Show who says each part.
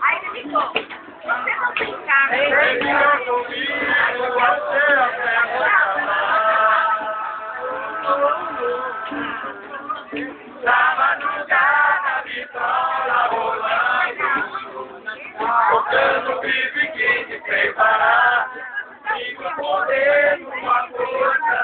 Speaker 1: Aí ele ficou. Você não tem carro.
Speaker 2: Na madrugada, vitrola rolando, tocando vive que te preparar, fica correndo uma força.